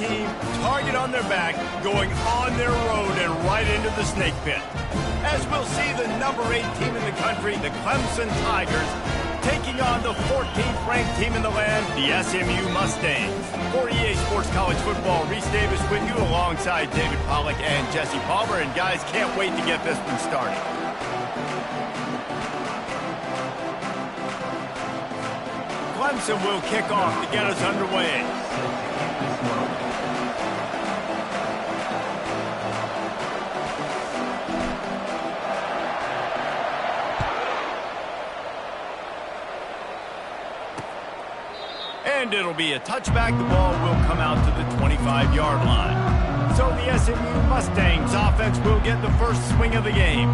team, target on their back, going on their road and right into the snake pit. As we'll see the number 8 team in the country, the Clemson Tigers, taking on the 14th ranked team in the land, the SMU Mustangs. For EA Sports College Football, Reese Davis with you alongside David Pollack and Jesse Palmer. And guys, can't wait to get this one started. Clemson will kick off to get us underway. And it'll be a touchback. The ball will come out to the 25-yard line. So the SMU Mustangs offense will get the first swing of the game.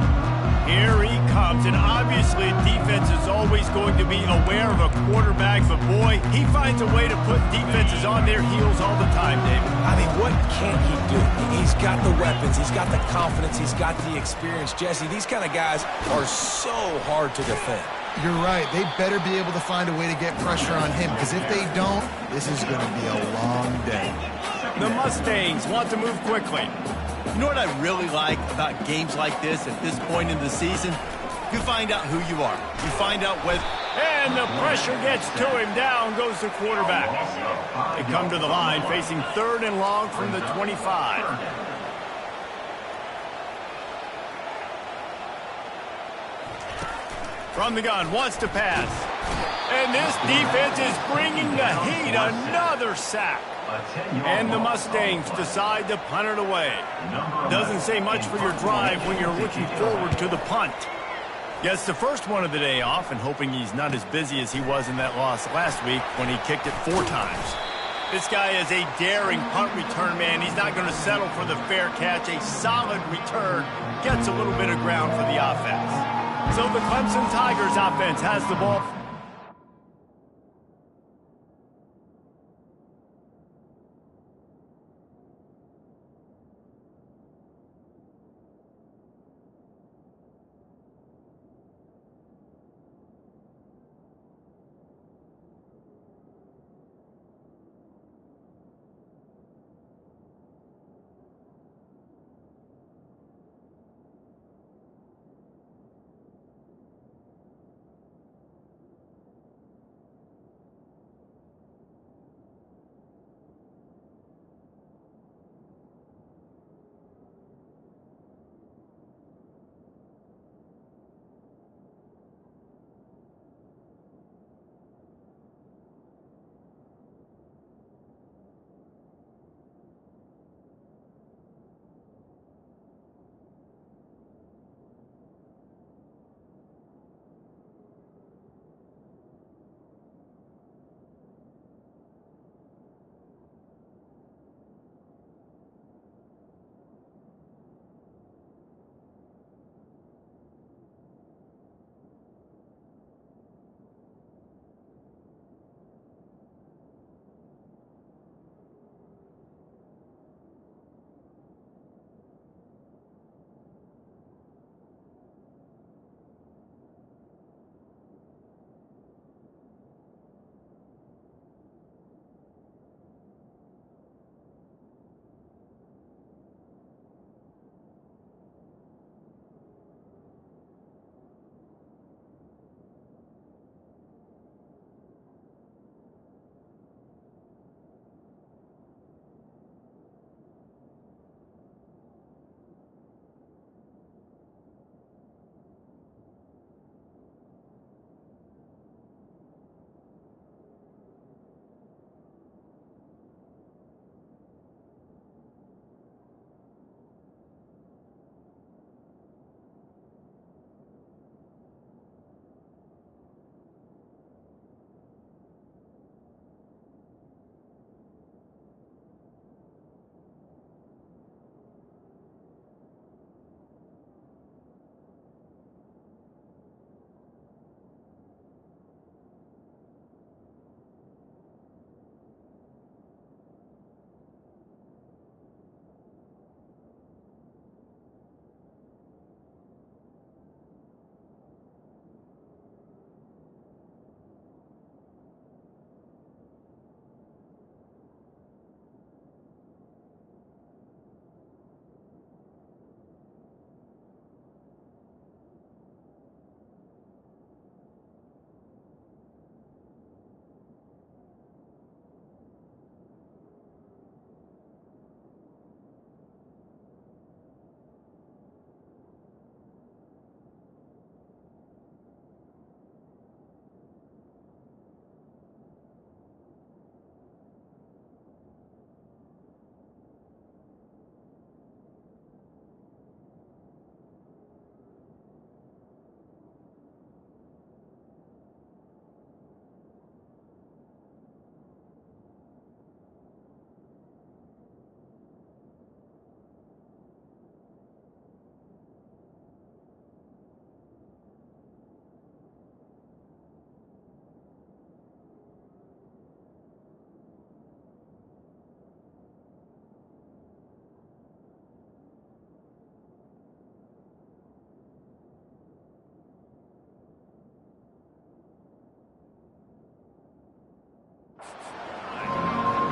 Here he comes, and obviously defense is always going to be aware of a quarterback, but boy, he finds a way to put defenses on their heels all the time, David. I mean, what can't he do? He's got the weapons, he's got the confidence, he's got the experience. Jesse, these kind of guys are so hard to defend. You're right. They better be able to find a way to get pressure on him, because if they don't, this is going to be a long day. The Mustangs want to move quickly. You know what I really like about games like this at this point in the season? You find out who you are. You find out whether... And the pressure gets to him. Down goes the quarterback. They come to the line facing 3rd and long from the 25. From the gun, wants to pass. And this defense is bringing the heat. Another sack. And the Mustangs decide to punt it away. Doesn't say much for your drive when you're looking forward to the punt. Gets the first one of the day off and hoping he's not as busy as he was in that loss last week when he kicked it 4 times. This guy is a daring punt return man. He's not going to settle for the fair catch. A solid return gets a little bit of ground for the offense. So the Clemson Tigers offense has the ball.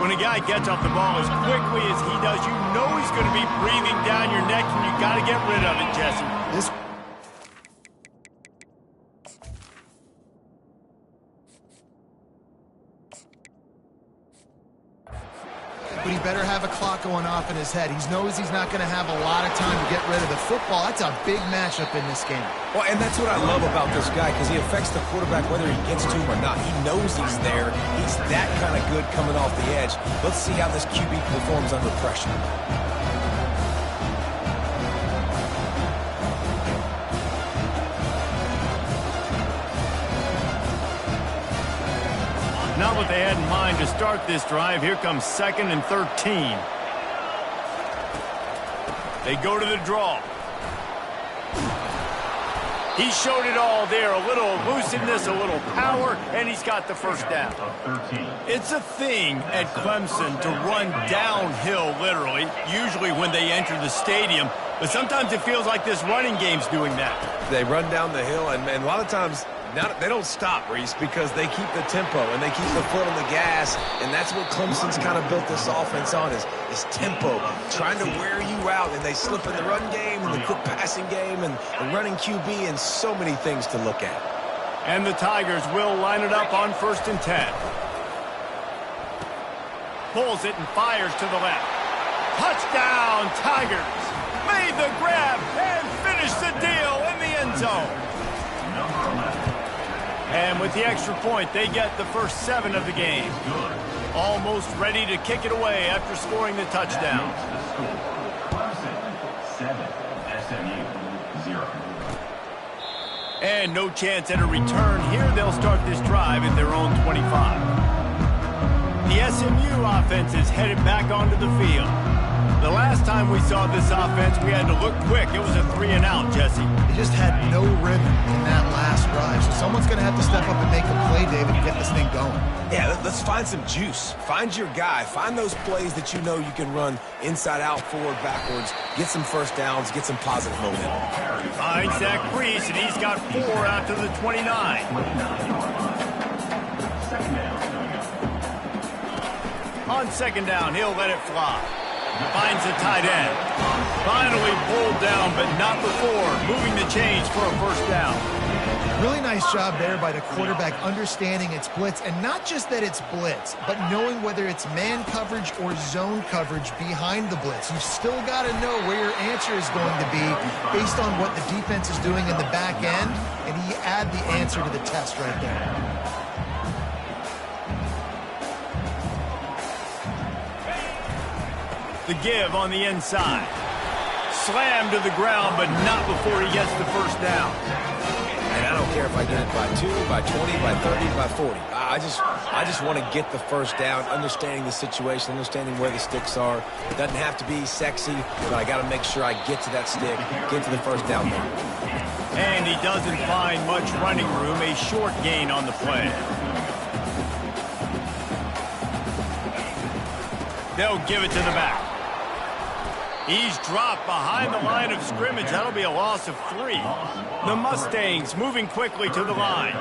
When a guy gets off the ball as quickly as he does, you know he's going to be breathing down your neck, and you got to get rid of it, Jesse. But he better have a clock going off in his head. He knows he's not going to have a lot of time to get rid of the football. That's a big matchup in this game. Well, and that's what I love about this guy, because he affects the quarterback whether he gets to him or not. He knows he's there. He's that kind of good coming off the edge. Let's see how this QB performs under pressure. Not what they had in mind to start this drive. Here comes 2nd and 13. They go to the draw. He showed it all there. A little elusiveness, a little power, and he's got the first down. It's a thing at Clemson to run downhill, literally, usually when they enter the stadium. But sometimes it feels like this running game's doing that. They run down the hill, and a lot of times they don't stop, Reese, because they keep the tempo and they keep the foot on the gas, and that's what Clemson's kind of built this offense on, is tempo, trying to wear you out, and they slip in the run game and the quick passing game and running QB, and so many things to look at. And the Tigers will line it up on 1st and 10. Pulls it and fires to the left. Touchdown, Tigers! Made the grab and finished the deal in the end zone. And with the extra point, they get the first 7 of the game. Almost ready to kick it away after scoring the touchdown. And no chance at a return here. They'll start this drive at their own 25. The SMU offense is headed back onto the field. The last time we saw this offense, we had to look quick. It was a 3-and-out, Jesse. They just had no rhythm in that last drive. So someone's going to have to step up and make a play, David, and get this thing going. Yeah, let's find some juice. Find your guy. Find those plays that you know you can run inside out, forward, backwards. Get some first downs. Get some positive momentum. Finds Zach Priest, and he's got 4 out to the 29. On 2nd down, he'll let it fly. Finds the tight end. Finally pulled down, but not before. Moving the chains for a first down. Really nice job there by the quarterback understanding it's blitz, and not just that it's blitz, but knowing whether it's man coverage or zone coverage behind the blitz. You've still got to know where your answer is going to be based on what the defense is doing in the back end, and he add the answer to the test right there. The give on the inside. Slammed to the ground, but not before he gets the first down. And I don't care if I get it by 2, by 20, by 30, by 40. I just want to get the first down, understanding the situation, understanding where the sticks are. It doesn't have to be sexy, but I got to make sure I get to that stick, get to the first down there. And he doesn't find much running room. A short gain on the play. They'll give it to the back. He's dropped behind the line of scrimmage. That'll be a loss of 3. The Mustangs moving quickly to the line.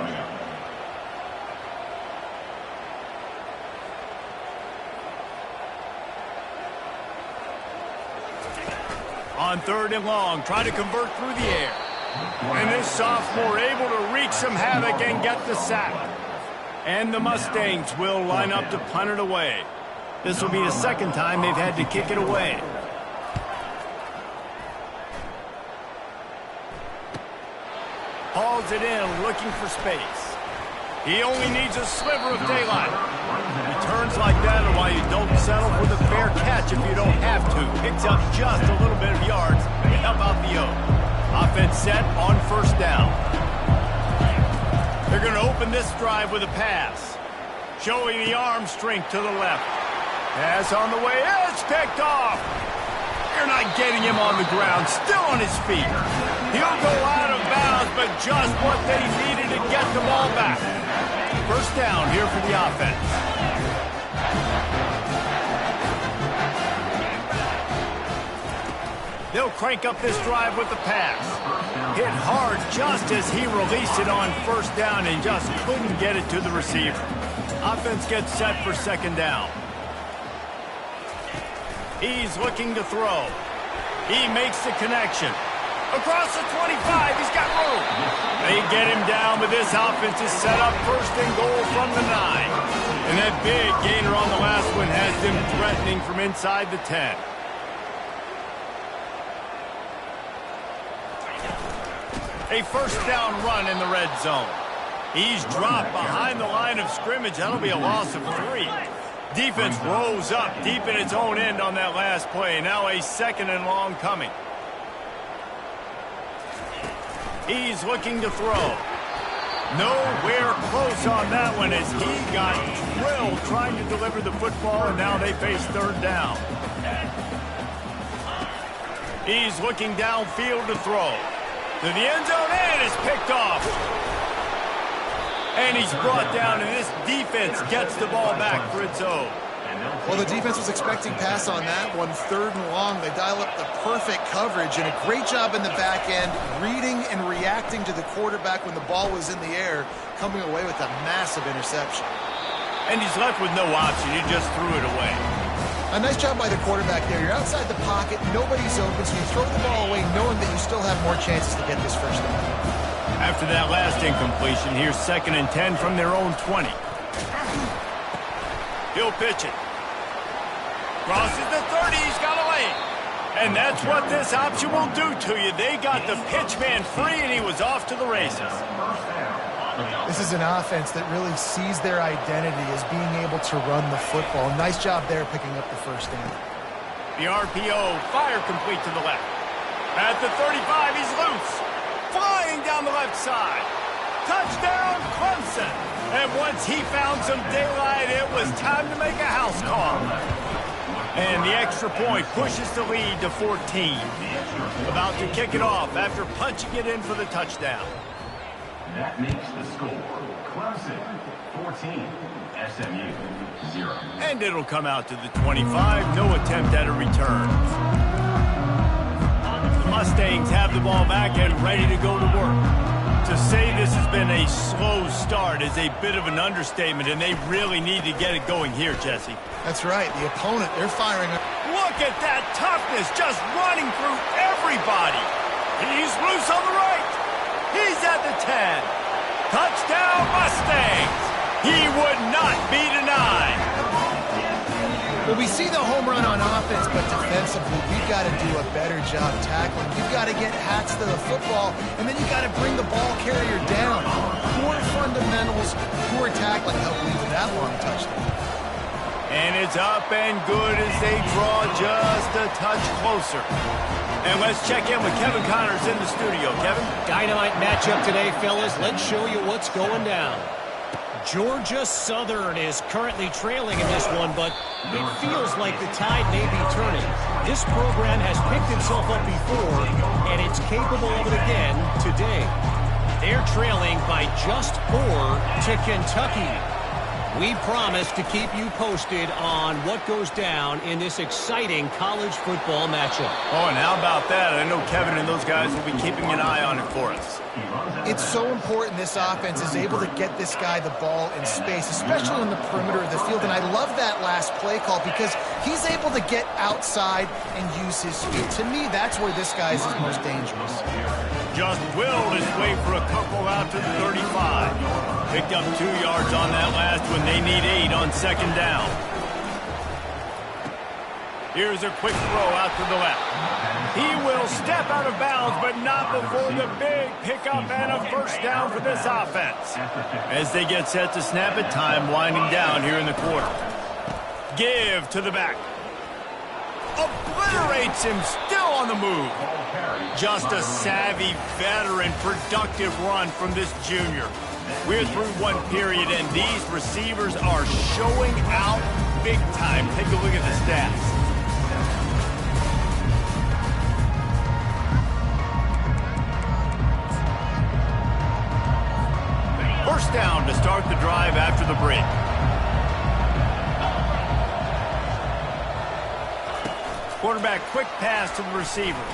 On 3rd and long, try to convert through the air. And this sophomore able to wreak some havoc and get the sack. And the Mustangs will line up to punt it away. This will be the 2nd time they've had to kick it away. Hauls it in, looking for space. He only needs a sliver of daylight. Returns like that are why you don't settle for the fair catch if you don't have to. Picks up just a little bit of yards to help out the O. Offense set on 1st down. They're going to open this drive with a pass. Showing the arm strength to the left. Pass on the way. It's picked off. You're not getting him on the ground. Still on his feet. He'll go out of bounds, but just what they needed to get the ball back. First down here for the offense. They'll crank up this drive with the pass. Hit hard just as he released it on 1st down and just couldn't get it to the receiver. Offense gets set for 2nd down. He's looking to throw. He makes the connection. Across the 25, he's got room. They get him down, but this offense is set up first and goal from the 9. And that big gainer on the last one has them threatening from inside the 10. A first down run in the red zone. He's dropped behind the line of scrimmage. That'll be a loss of 3. Defense rose up deep in its own end on that last play. Now a second and long coming. He's looking to throw. Nowhere close on that one as he got drilled trying to deliver the football, and now they face third down. He's looking downfield to throw. To the end zone, and is picked off. And he's brought down, and this defense gets the ball back for its own. Well, the defense was expecting pass on that one, third and long. They dial up the perfect coverage and a great job in the back end, reading and reacting to the quarterback when the ball was in the air, coming away with a massive interception. And he's left with no option. He just threw it away. A nice job by the quarterback there. You're outside the pocket, nobody's open, so you throw the ball away knowing that you still have more chances to get this first down. After that last incompletion, here's 2nd and 10 from their own 20. He'll pitch it. Crosses the 30, he's got a lane. And that's what this option will do to you. They got the pitch man free, and he was off to the races. This is an offense that really sees their identity as being able to run the football. Nice job there picking up the first down. The RPO, fire complete to the left. At the 35, he's loose. Flying down the left side. Touchdown, Clemson. And once he found some daylight, it was time to make a house call. And the extra point pushes the lead to 14. About to kick it off after punching it in for the touchdown. That makes the score Clemson 14, SMU 0. And it'll come out to the 25. No attempt at a return. The Mustangs have the ball back and ready to go to work. To say this has been a slow start is a bit of an understatement, and they really need to get it going here, Jesse. That's right. The opponent, they're firing up. Look at that toughness, just running through everybody. He's loose on the right. He's at the 10. Touchdown, Mustangs. He would not be denied. Well, we see the home run on offense, but defensively, we've got to do a better job tackling. You've got to get hats to the football, and then you've got to bring the ball carrier down. Poor fundamentals, poor tackling help lead to that long touchdown. And it's up and good as they draw just a touch closer. And let's check in with Kevin Connors in the studio. Kevin? Dynamite matchup today, fellas. Let's show you what's going down. Georgia Southern is currently trailing in this one, but it feels like the tide may be turning. This program has picked itself up before, and it's capable of it again today. They're trailing by just 4 to Kentucky. We promise to keep you posted on what goes down in this exciting college football matchup. Oh, and how about that? I know Kevin and those guys will be keeping an eye on it for us. It's so important this offense is able to get this guy the ball in space, especially on the perimeter of the field. And I love that last play call because he's able to get outside and use his feet. To me, that's where this guy is his most dangerous. Just willed his way for a couple out to the 35. Picked up 2 yards on that last one. They need 8 on second down. Here's a quick throw out to the left. He will step out of bounds, but not before the big pickup and a first down for this offense. As they get set to snap it, time winding down here in the quarter. Give to the back. Obliterates him, still on the move. Just a savvy, veteran, productive run from this junior. We're through one period, and these receivers are showing out big time. Take a look at the stats. First down to start the drive after the break. Quarterback quick pass to the receiver.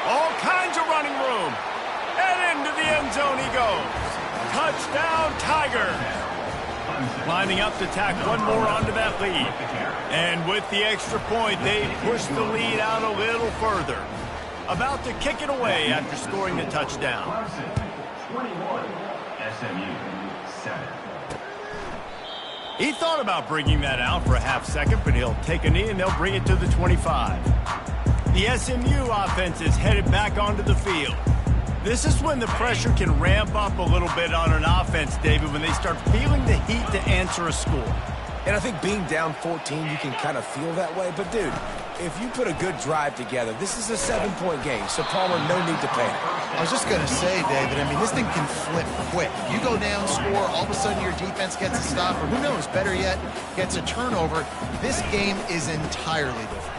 All kinds of running room. And into the end zone he goes. Touchdown, Tigers. Lining up to tack one more onto that lead. And with the extra point, they push the lead out a little further. About to kick it away after scoring the touchdown. 21, SMU 7. He thought about bringing that out for a half second, but he'll take a knee and they'll bring it to the 25. The SMU offense is headed back onto the field. This is when the pressure can ramp up a little bit on an offense, David, when they start feeling the heat to answer a score. And I think being down 14, you can kind of feel that way. But, dude, if you put a good drive together, this is a 7-point game. So, Palmer, no need to panic. I was just going to say, David, I mean, this thing can flip quick. You go down, score, all of a sudden your defense gets a stop, or who knows, better yet, gets a turnover. This game is entirely different.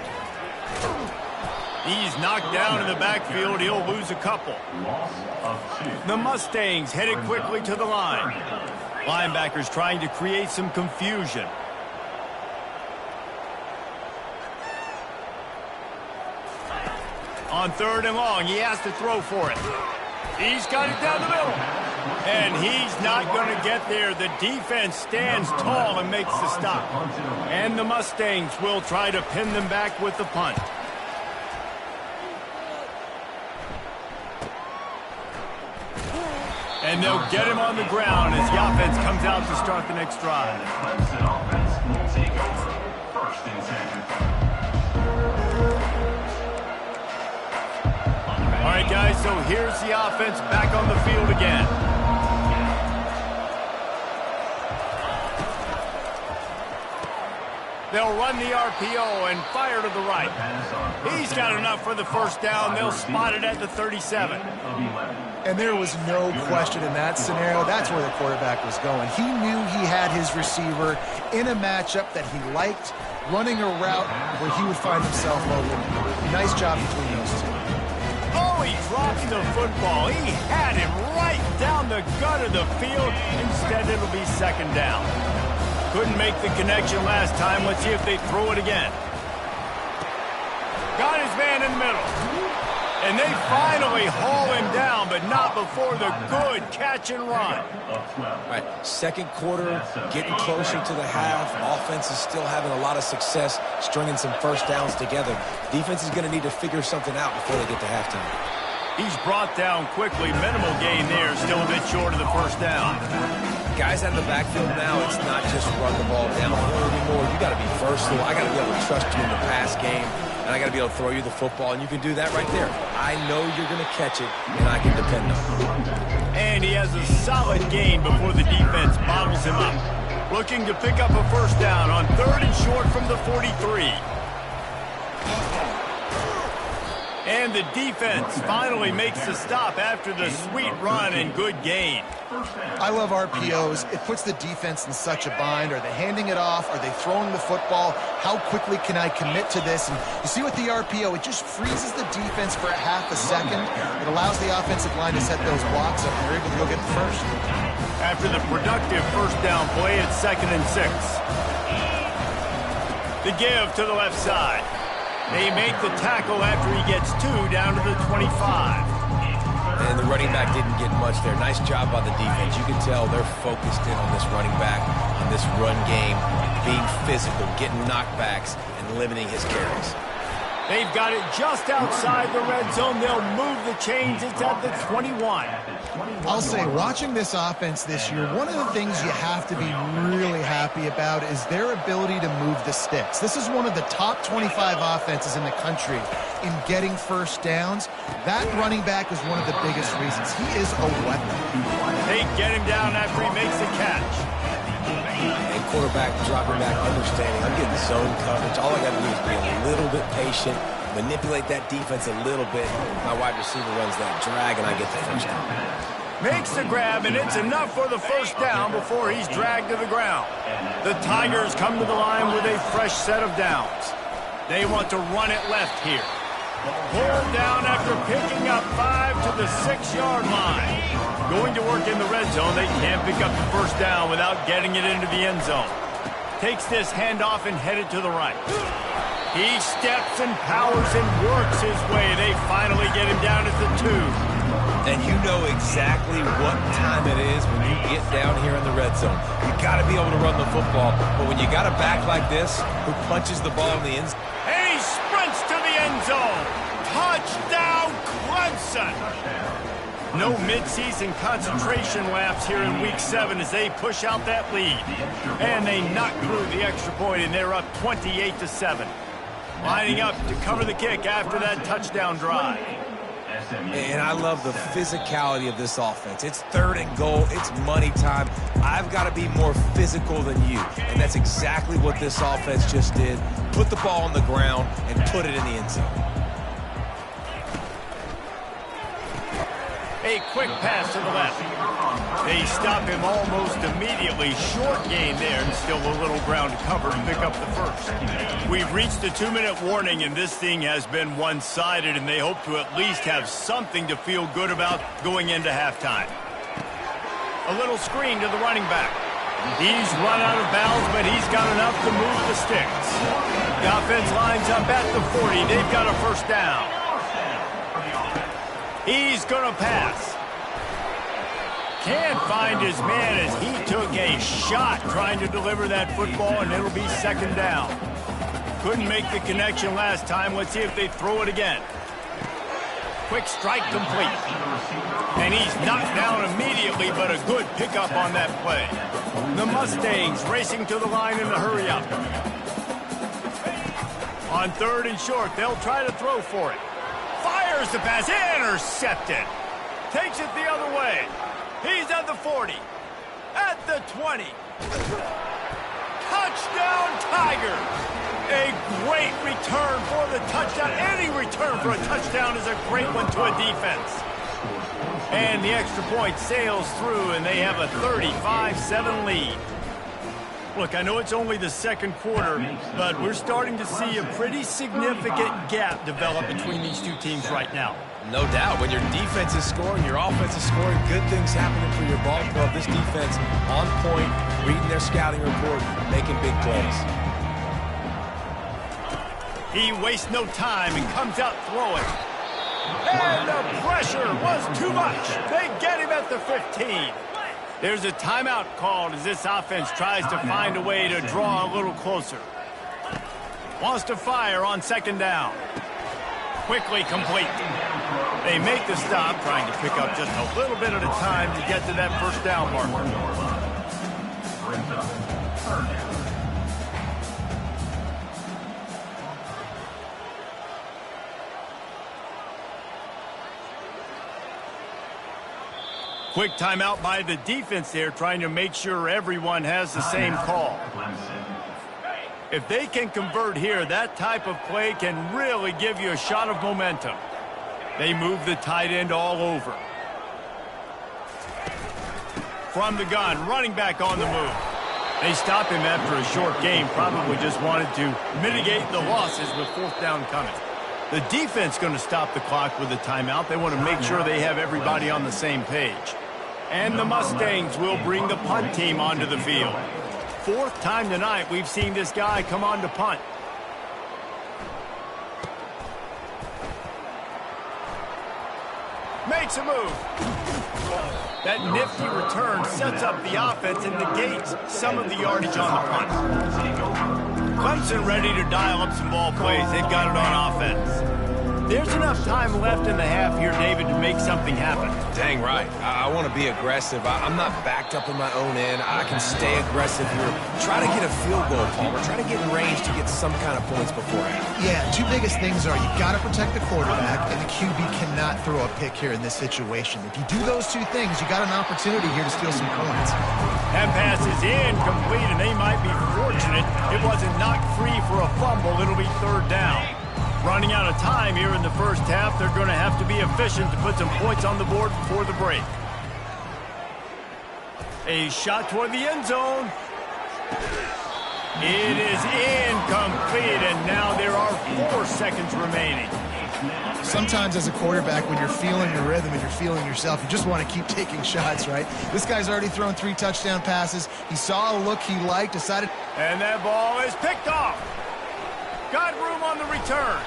He's knocked down in the backfield. He'll lose a couple. The Mustangs headed quickly to the line. Linebackers trying to create some confusion. On 3rd and long, he has to throw for it. He's got it down the middle. And he's not going to get there. The defense stands tall and makes the stop. And the Mustangs will try to pin them back with the punt. And they'll get him on the ground as the offense comes out to start the next drive. Clemson offense will take over. 1st and 10. All right, guys, so here's the offense back on the field again. They'll run the RPO and fire to the right. He's got enough for the first down. They'll spot it at the 37. And there was no question in that scenario. That's where the quarterback was going. He knew he had his receiver in a matchup that he liked, running a route where he would find himself open. Nice job between those two. Oh, he dropped the football. He had him right down the gut of the field. Instead, it'll be 2nd down. Couldn't make the connection last time. Let's see if they throw it again. Got his man in the middle. And they finally haul him down, but not before the good catch and run. All right, 2nd quarter, getting closer to the half. Offense is still having a lot of success stringing some first downs together. Defense is going to need to figure something out before they get to halftime. He's brought down quickly. Minimal gain there. Still a bit short of the first down. Guys out of the backfield now, it's not just run the ball downhill anymore. You got to be versatile. I got to be able to trust you in the pass game, and I got to be able to throw you the football, and you can do that right there. I know you're going to catch it, and I can depend on it. And he has a solid gain before the defense bottles him up. Looking to pick up a first down on 3rd and short from the 43. And the defense finally makes the stop after the sweet run and good gain. I love RPOs. It puts the defense in such a bind. Are they handing it off? Are they throwing the football? How quickly can I commit to this? And you see with the RPO, it just freezes the defense for a half a second. It allows the offensive line to set those blocks up, and they're able to go get the first. After the productive first down play, it's 2nd and 6. The give to the left side. They make the tackle after he gets 2 down to the 25. And the running back didn't get much there. Nice job by the defense. You can tell they're focused in on this running back, on this run game, being physical, getting knockbacks, and limiting his carries. They've got it just outside the red zone. They'll move the chains. It's at the 21. I'll say, watching this offense this year, one of the things you have to be really happy about is their ability to move the sticks. This is one of the top 25 offenses in the country in getting first downs. That running back is one of the biggest reasons. He is a weapon. They get him down after he makes the catch. And quarterback dropping back, understanding, I'm getting zone coverage. All I got to do is be a little bit patient, manipulate that defense a little bit. My wide receiver runs that drag, and I get the first down. Makes the grab, and it's enough for the first down before he's dragged to the ground. The Tigers come to the line with a fresh set of downs. They want to run it left here. Pulled down after picking up 5 to the 6-yard line. Going to work in the red zone. They can't pick up the first down without getting it into the end zone. Takes this handoff and headed to the right. He steps and powers and works his way. They finally get him down at the 2. And you know exactly what time it is when you get down here in the red zone. You got to be able to run the football, but when you got a back like this who punches the ball in the end zone. He sprints to the end zone. Touchdown, Clemson. No midseason concentration laps here in Week 7 as they push out that lead. And they knock through the extra point, and they're up 28-7. Lining up to cover the kick after that touchdown drive. And I love the physicality of this offense. It's 3rd and goal. It's money time. I've got to be more physical than you. And that's exactly what this offense just did. Put the ball on the ground and put it in the end zone. A quick pass to the left. They stop him almost immediately. Short gain there, and still a little ground to cover to pick up the first. We've reached the 2-minute warning, and this thing has been one-sided, and they hope to at least have something to feel good about going into halftime. A little screen to the running back. He's run out of bounds, but he's got enough to move the sticks. The offense lines up at the 40. They've got a first down. He's going to pass. Can't find his man as he took a shot trying to deliver that football, and it'll be 2nd down. Couldn't make the connection last time. Let's see if they throw it again. Quick strike complete. And he's knocked down immediately, but a good pickup on that play. The Mustangs racing to the line in the hurry-up. On 3rd and short, they'll try to throw for it. Fires the pass, intercepted. Takes it the other way. He's at the 40, at the 20. Touchdown, Tigers. A great return for the touchdown. Any return for a touchdown is a great one to a defense. And the extra point sails through, and they have a 35-7 lead. Look, I know it's only the 2nd quarter, but we're starting to see a pretty significant gap develop between these two teams right now. No doubt. When your defense is scoring, your offense is scoring, good things happening for your ball club. This defense on point, reading their scouting report, making big plays. He wastes no time and comes out throwing. And the pressure was too much. They get him at the 15. There's a timeout called as this offense tries to find a way to draw a little closer. Wants to fire on 2nd down. Quickly complete. They make the stop, trying to pick up just a little bit at a time to get to that first down marker. Quick timeout by the defense there, trying to make sure everyone has the same call. If they can convert here, that type of play can really give you a shot of momentum. They move the tight end all over. From the gun, running back on the move. They stop him after a short game, probably just wanted to mitigate the losses with 4th down coming. The defense going to stop the clock with a timeout. They want to make sure they have everybody on the same page. And the Mustangs will bring the punt team onto the field. 4th time tonight we've seen this guy come on to punt. Makes a move. That nifty return sets up the offense and negates some of the yardage on the punt. Clemson ready to dial up some ball plays. They've got it on offense. There's enough time left in the half here, David, to make something happen. Dang right. I want to be aggressive. I'm not backed up in my own end. I can stay aggressive here. Try to get a field goal, Palmer. Try to get in range to get some kind of points beforehand. Yeah, 2 biggest things are you got to protect the quarterback, and the QB cannot throw a pick here in this situation. If you do those 2 things, you got an opportunity here to steal some points. That pass is incomplete, and they might be fortunate it wasn't knocked free for a fumble. It'll be 3rd down. Running out of time here in the first half, they're going to have to be efficient to put some points on the board before the break. A shot toward the end zone. It is incomplete, and now there are 4 seconds remaining. Sometimes as a quarterback, when you're feeling your rhythm and you're feeling yourself, you just want to keep taking shots, right? This guy's already thrown 3 touchdown passes. He saw a look he liked, decided. And that ball is picked off. Got room on the return.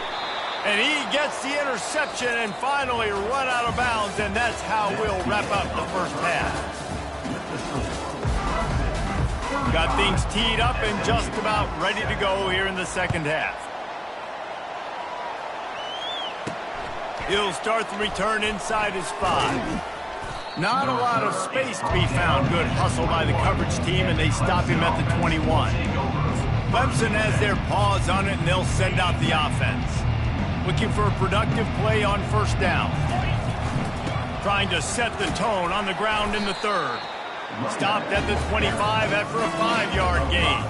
And he gets the interception and finally run out of bounds, and that's how we'll wrap up the first half. Got things teed up and just about ready to go here in the second half. He'll start the return inside his 5. Not a lot of space to be found. Good hustle by the coverage team, and they stop him at the 21. Clemson has their paws on it, and they'll send out the offense. Looking for a productive play on first down. Trying to set the tone on the ground in the third. Stopped at the 25 after a 5-yard gain.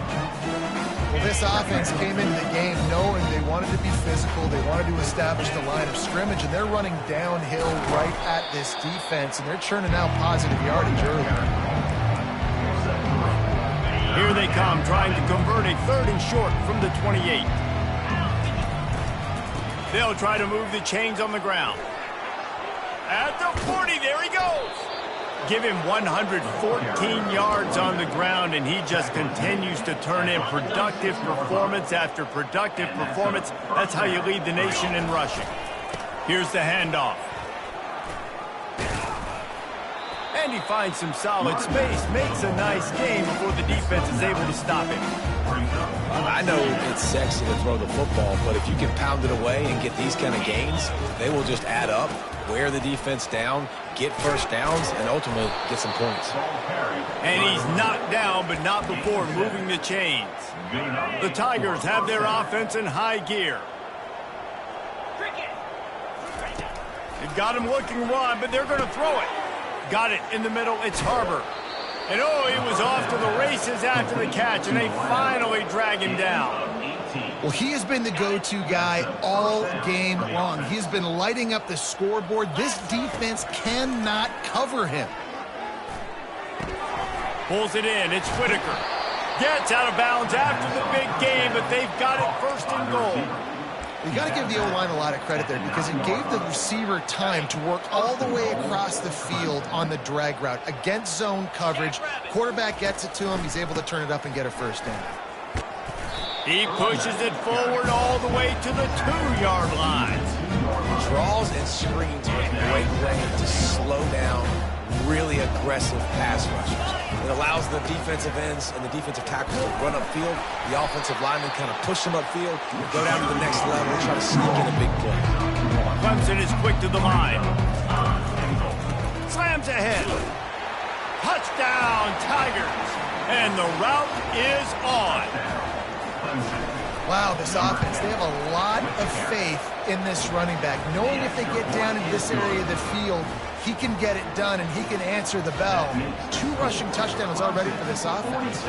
Well, this offense came into the game knowing they wanted to be physical. They wanted to establish the line of scrimmage, and they're running downhill right at this defense, and they're churning out positive yardage early. Here they come, trying to convert a 3rd and short from the 28. They'll try to move the chains on the ground. At the 40, there he goes. Give him 114 yards on the ground, and he just continues to turn in productive performance after productive performance. That's how you lead the nation in rushing. Here's the handoff. And he finds some solid space, makes a nice game before the defense is able to stop him. I know it's sexy to throw the football, but if you can pound it away and get these kind of gains, they will just add up, wear the defense down, get first downs, and ultimately get some points. And he's knocked down, but not before moving the chains. The Tigers have their offense in high gear. They've got him looking run, but they're going to throw it. Got it in the middle. It's Harbor. And oh, he was off to the races after the catch, and they finally drag him down. Well, he has been the go-to guy all game long. He's been lighting up the scoreboard. This defense cannot cover him. Pulls it in. It's Whitaker. Gets out of bounds after the big game, but they've got it 1st and goal. You got to give the O-line a lot of credit there because it gave the receiver time to work all the way across the field on the drag route against zone coverage. Quarterback gets it to him. He's able to turn it up and get a first down. He pushes it forward all the way to the 2-yard line. Draws and screens are a great way to slow down really aggressive pass rushers. It allows the defensive ends and the defensive tackles to run upfield. The offensive linemen kind of push them upfield, go down to the next level, try to sneak in a big play. Clemson is quick to the line. Slams ahead. Touchdown, Tigers. And the route is on. Wow, this offense, they have a lot of faith in this running back. Knowing if they get down in this area of the field, he can get it done and he can answer the bell. 2 rushing touchdowns already for this offense.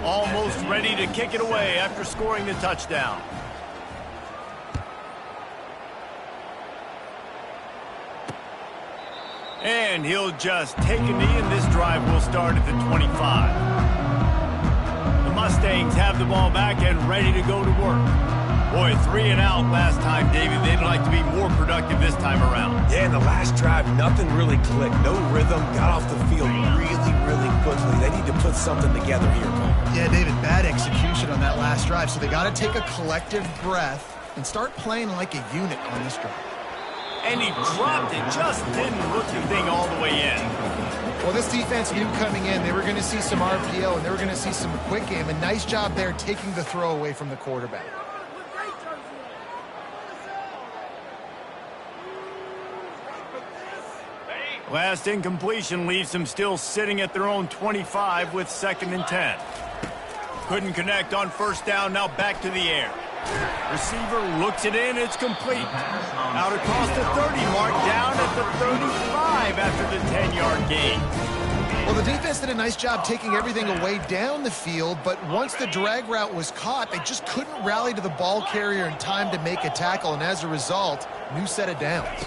Almost ready to kick it away after scoring the touchdown. And he'll just take a knee, and this drive will start at the 25. Mustangs have the ball back and ready to go to work. Boy, 3 and out last time, David. They'd like to be more productive this time around. Yeah, in the last drive, nothing really clicked. No rhythm. Got off the field really quickly. They need to put something together here, Paul. Yeah, David, bad execution on that last drive. So they got to take a collective breath and start playing like a unit on this drive. And he dropped it. Just didn't look the thing all the way in. Well, this defense knew coming in they were going to see some RPO and they were going to see some quick game. A nice job there taking the throw away from the quarterback. Last incompletion leaves them still sitting at their own 25 with 2nd and 10. Couldn't connect on first down. Now back to the air. Receiver looks it in. It's complete. Out across the 30 mark, down at the 35 after the 10-yard gain. Well, the defense did a nice job taking everything away down the field, but once the drag route was caught, they just couldn't rally to the ball carrier in time to make a tackle, and as a result, new set of downs.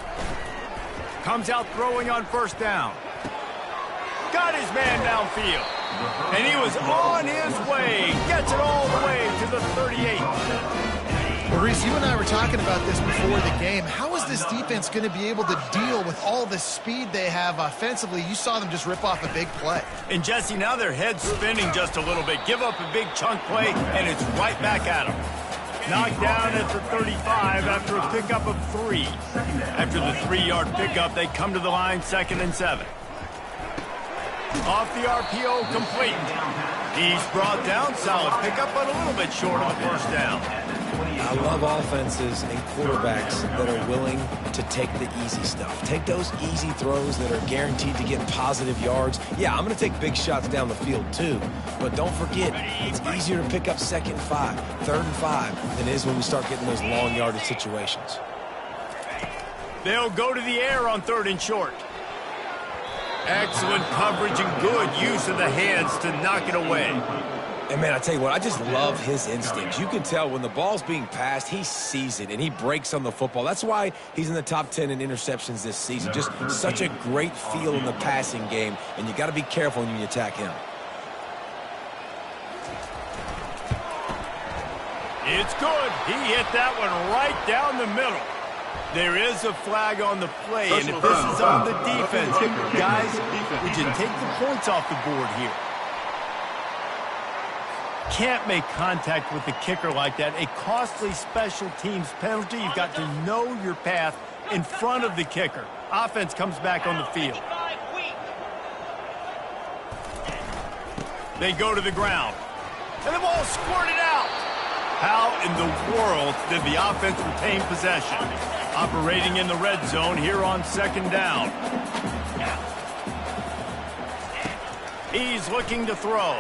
Comes out throwing on first down. Got his man downfield. And he was on his way. Gets it all the way to the 38. Well, Reese, you and I were talking about this before the game. How is this defense going to be able to deal with all the speed they have offensively? You saw them just rip off a big play. And, Jesse, now their head's spinning just a little bit. Give up a big chunk play, and it's right back at them. Knocked down at the 35 after a pickup of 3. After the 3-yard pickup, they come to the line 2nd and 7. Off the RPO, complete. He's brought down, solid pickup, but a little bit short of the first down. I love offenses and quarterbacks that are willing to take the easy stuff. Take those easy throws that are guaranteed to get positive yards. Yeah, I'm going to take big shots down the field too, but don't forget, it's easier to pick up 2nd and 5, 3rd and 5 than it is when we start getting those long yardage situations. They'll go to the air on 3rd and short. Excellent coverage and good use of the hands to knock it away. And, man, I tell you what, I just love his instincts. You can tell when the ball's being passed, he sees it, and he breaks on the football. That's why he's in the top 10 in interceptions this season. Just such a great feel in the passing game, and you got to be careful when you attack him. It's good. He hit that one right down the middle. There is a flag on the play, and if this is on the defense, guys, would you take the points off the board here? Can't make contact with the kicker like that. A costly special teams penalty. You've got to know your path in front of the kicker. Offense comes back on the field. They go to the ground. And the ball squirted out. How in the world did the offense retain possession? Operating in the red zone here on 2nd down. He's looking to throw.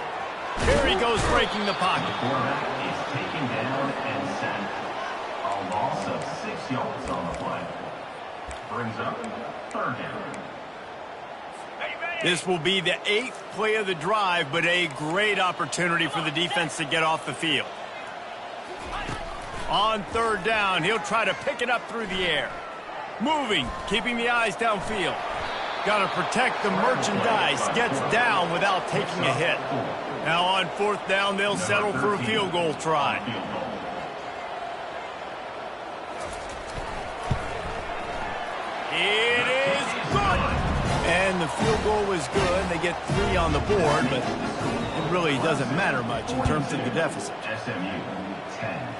Here he goes, breaking the pocket. The quarterback is taken down and sacked. A loss of 6 yards on the play. Brings up 3rd down. This will be the 8th play of the drive, but a great opportunity for the defense to get off the field. On 3rd down, he'll try to pick it up through the air. Moving, keeping the eyes downfield. Got to protect the merchandise. Gets down without taking a hit. Now on 4th down, they'll settle for a field goal try. It is good. And the field goal was good. They get 3 on the board, but it really doesn't matter much in terms of the deficit. SMU 10.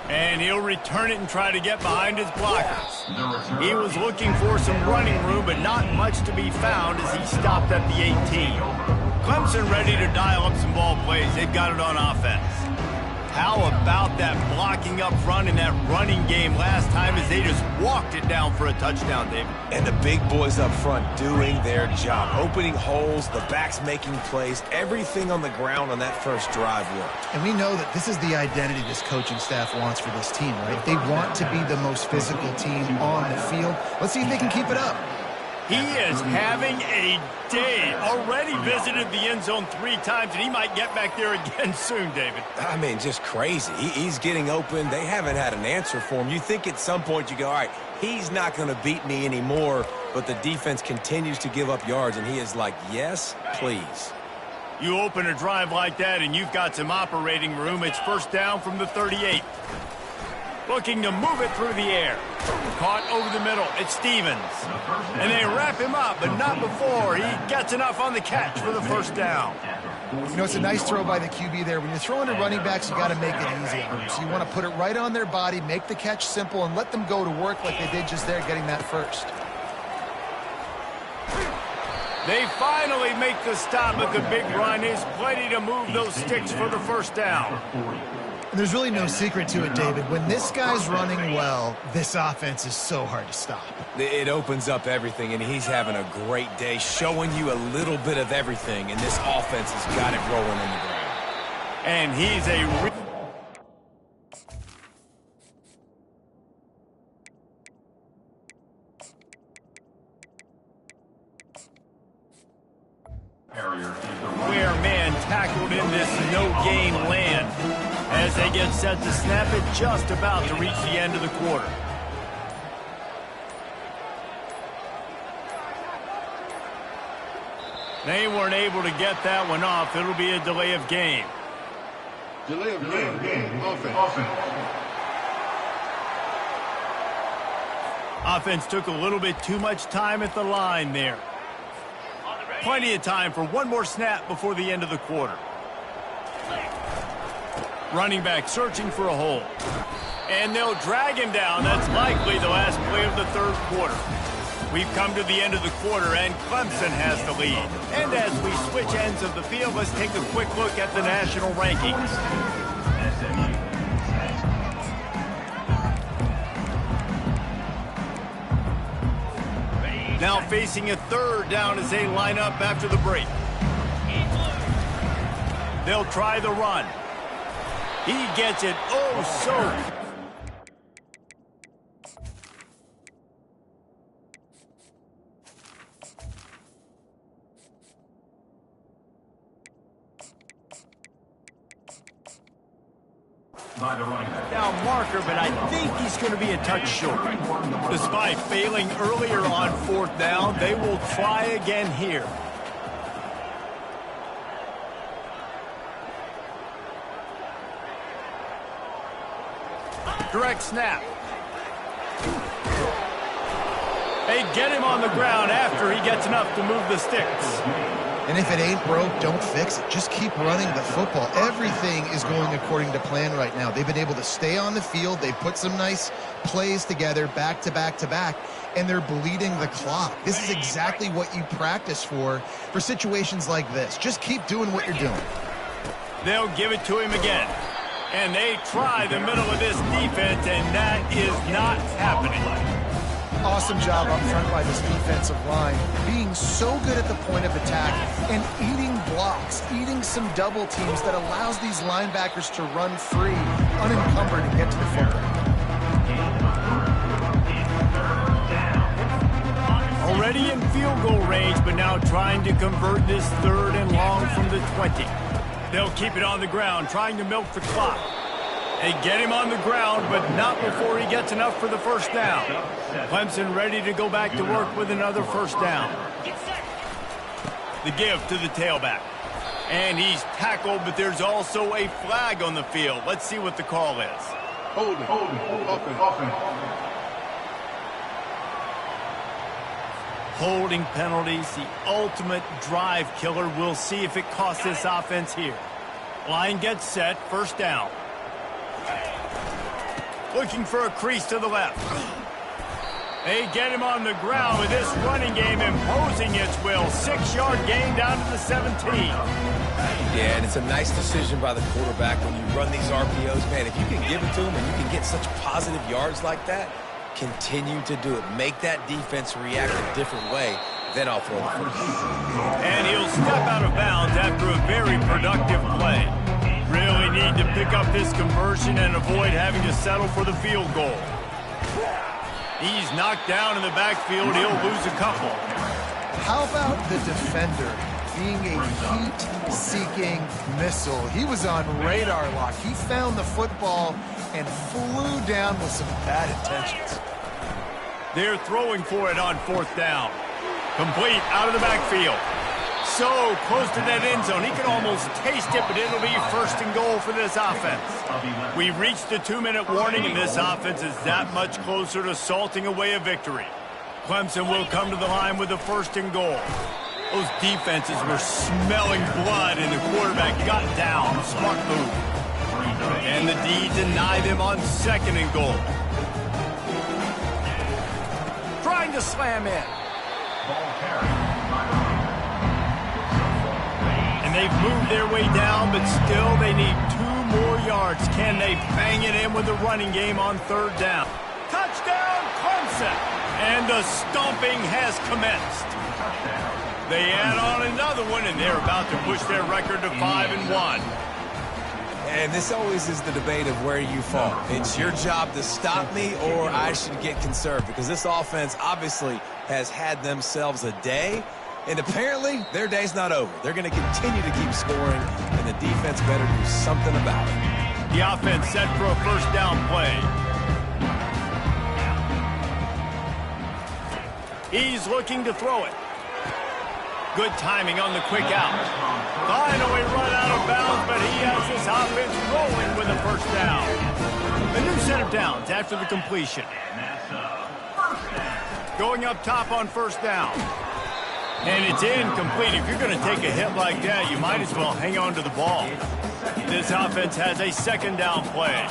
And he'll return it and try to get behind his blockers. He was looking for some running room, but not much to be found as he stopped at the 18. Clemson ready to dial up some ball plays. They've got it on offense. How about that blocking up front in that running game last time as they just walked it down for a touchdown, David? And the big boys up front doing their job. Opening holes, the backs making plays, everything on the ground on that first drive worked. And we know that this is the identity this coaching staff wants for this team, right? They want to be the most physical team on the field. Let's see if they can keep it up. He is having a day. Already visited the end zone 3 times, and he might get back there again soon, David. I mean, just crazy. He's getting open. They haven't had an answer for him. You think at some point you go, all right, he's not going to beat me anymore, but the defense continues to give up yards, and he is like, yes, please. You open a drive like that, and you've got some operating room. It's 1st down from the 38. Looking to move it through the air. Caught over the middle. It's Stevens. And they wrap him up, but not before he gets enough on the catch for the 1st down. You know, it's a nice throw by the QB there. When you're throwing to running backs, you got to make it easy on them. So you want to put it right on their body, make the catch simple, and let them go to work like they did just there, getting that first. They finally make the stop at the big run. There's plenty to move those sticks for the 1st down. And there's really no secret to it, David. When this guy's running well, this offense is so hard to stop. It opens up everything, and he's having a great day, showing you a little bit of everything, and this offense has got it rolling on the ground. And he's a... Where man tackled in this no-game land as they get set to snap it, just about to reach the end of the quarter. They weren't able to get that one off. It'll be a delay of game. Delay of game. Offense. Offense took a little bit too much time at the line there. Plenty of time for one more snap before the end of the quarter. Running back searching for a hole. And they'll drag him down. That's likely the last play of the third quarter. We've come to the end of the quarter, and Clemson has the lead. And as we switch ends of the field, let's take a quick look at the national rankings. Now facing a third down as they line up after the break. They'll try the run. He gets it so. Now marker, but I think he's going to be a touch short. Despite failing earlier on fourth down, they will try again here. Direct snap. They get him on the ground after he gets enough to move the sticks. And if it ain't broke, don't fix it. Just keep running the football. Everything is going according to plan right now. They've been able to stay on the field. They've put some nice plays together back to back to back, and they're bleeding the clock. This is exactly what you practice for situations like this. Just keep doing what you're doing. They'll give it to him again. And they try the middle of this defense, and that is not happening. Awesome job up front by this defensive line, being so good at the point of attack and eating blocks, eating some double teams that allows these linebackers to run free, unencumbered, and get to the football. Already in field goal range, but now trying to convert this third and long from the 20. They'll keep it on the ground, trying to milk the clock. They get him on the ground, but not before he gets enough for the first down. Clemson ready to go back to work with another first down. The give to the tailback. And he's tackled, but there's also a flag on the field. Let's see what the call is. Holding. Offense. Holding penalties, the ultimate drive killer. We'll see if it costs this offense here. Line gets set, first down. Looking for a crease to the left. They get him on the ground with this running game imposing its will. 6-yard gain down to the 17. Yeah, and it's a nice decision by the quarterback when you run these RPOs. Man, if you can give it to him and you can get such positive yards like that, continue to do it. Make that defense react a different way. Then I'll throw the football. And he'll step out of bounds after a very productive play. Really need to pick up this conversion and avoid having to settle for the field goal. He's knocked down in the backfield. He'll lose a couple. How about the defender being a heat-seeking missile? He was on radar lock. He found the football and flew down with some bad intentions. They're throwing for it on fourth down. Complete out of the backfield. So close to that end zone. He can almost taste it, but it'll be first and goal for this offense. We've reached the 2-minute warning, and this offense is that much closer to salting away a victory. Clemson will come to the line with the first and goal. Those defenses were smelling blood, and the quarterback got down. Smart move. And the D deny them on second and goal. Trying to slam in. And they've moved their way down, but still they need 2 more yards. Can they bang it in with the running game on third down? Touchdown, Clemson! And the stomping has commenced. They add on another one, and they're about to push their record to 5-1. And this always is the debate of where you fall. It's your job to stop me, or I should get conserved, because this offense obviously has had themselves a day, and apparently their day's not over. They're going to continue to keep scoring, and the defense better do something about it. The offense set for a first down play. He's looking to throw it. Good timing on the quick out. Finally run out of bounds, but he has this offense rolling with a first down. A new set of downs after the completion. Going up top on first down. And it's incomplete. If you're going to take a hit like that, you might as well hang on to the ball. This offense has a second down play.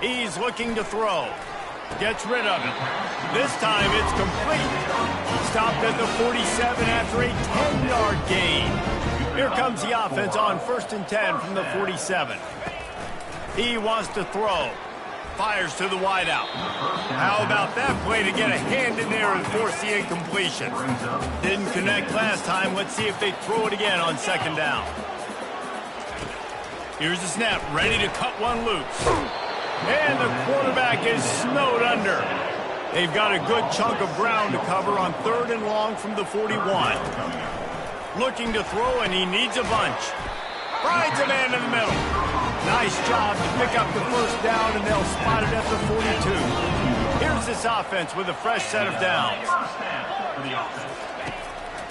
He's looking to throw. Gets rid of it. This time it's complete. Stopped at the 47 after a 10-yard gain. Here comes the offense on 1st and 10 from the 47. He wants to throw. Fires to the wideout. How about that play to get a hand in there and force the incompletion? Didn't connect last time. Let's see if they throw it again on 2nd down. Here's the snap, ready to cut one loose. And the quarterback is snowed under. They've got a good chunk of ground to cover on 3rd and long from the 41. Looking to throw, and he needs a bunch. Finds a man in the middle. Nice job to pick up the 1st down, and they'll spot it at the 42. Here's this offense with a fresh set of downs.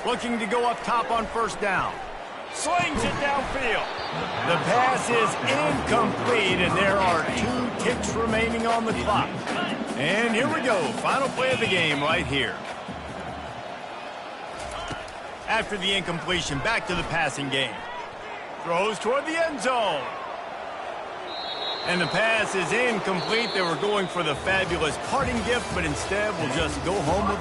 Looking to go up top on 1st down. Slings it downfield. The pass is incomplete, and there are 2 ticks remaining on the clock. And here we go. Final play of the game right here. After the incompletion, back to the passing game. Throws toward the end zone. And the pass is incomplete. They were going for the fabulous parting gift, but instead will just go home with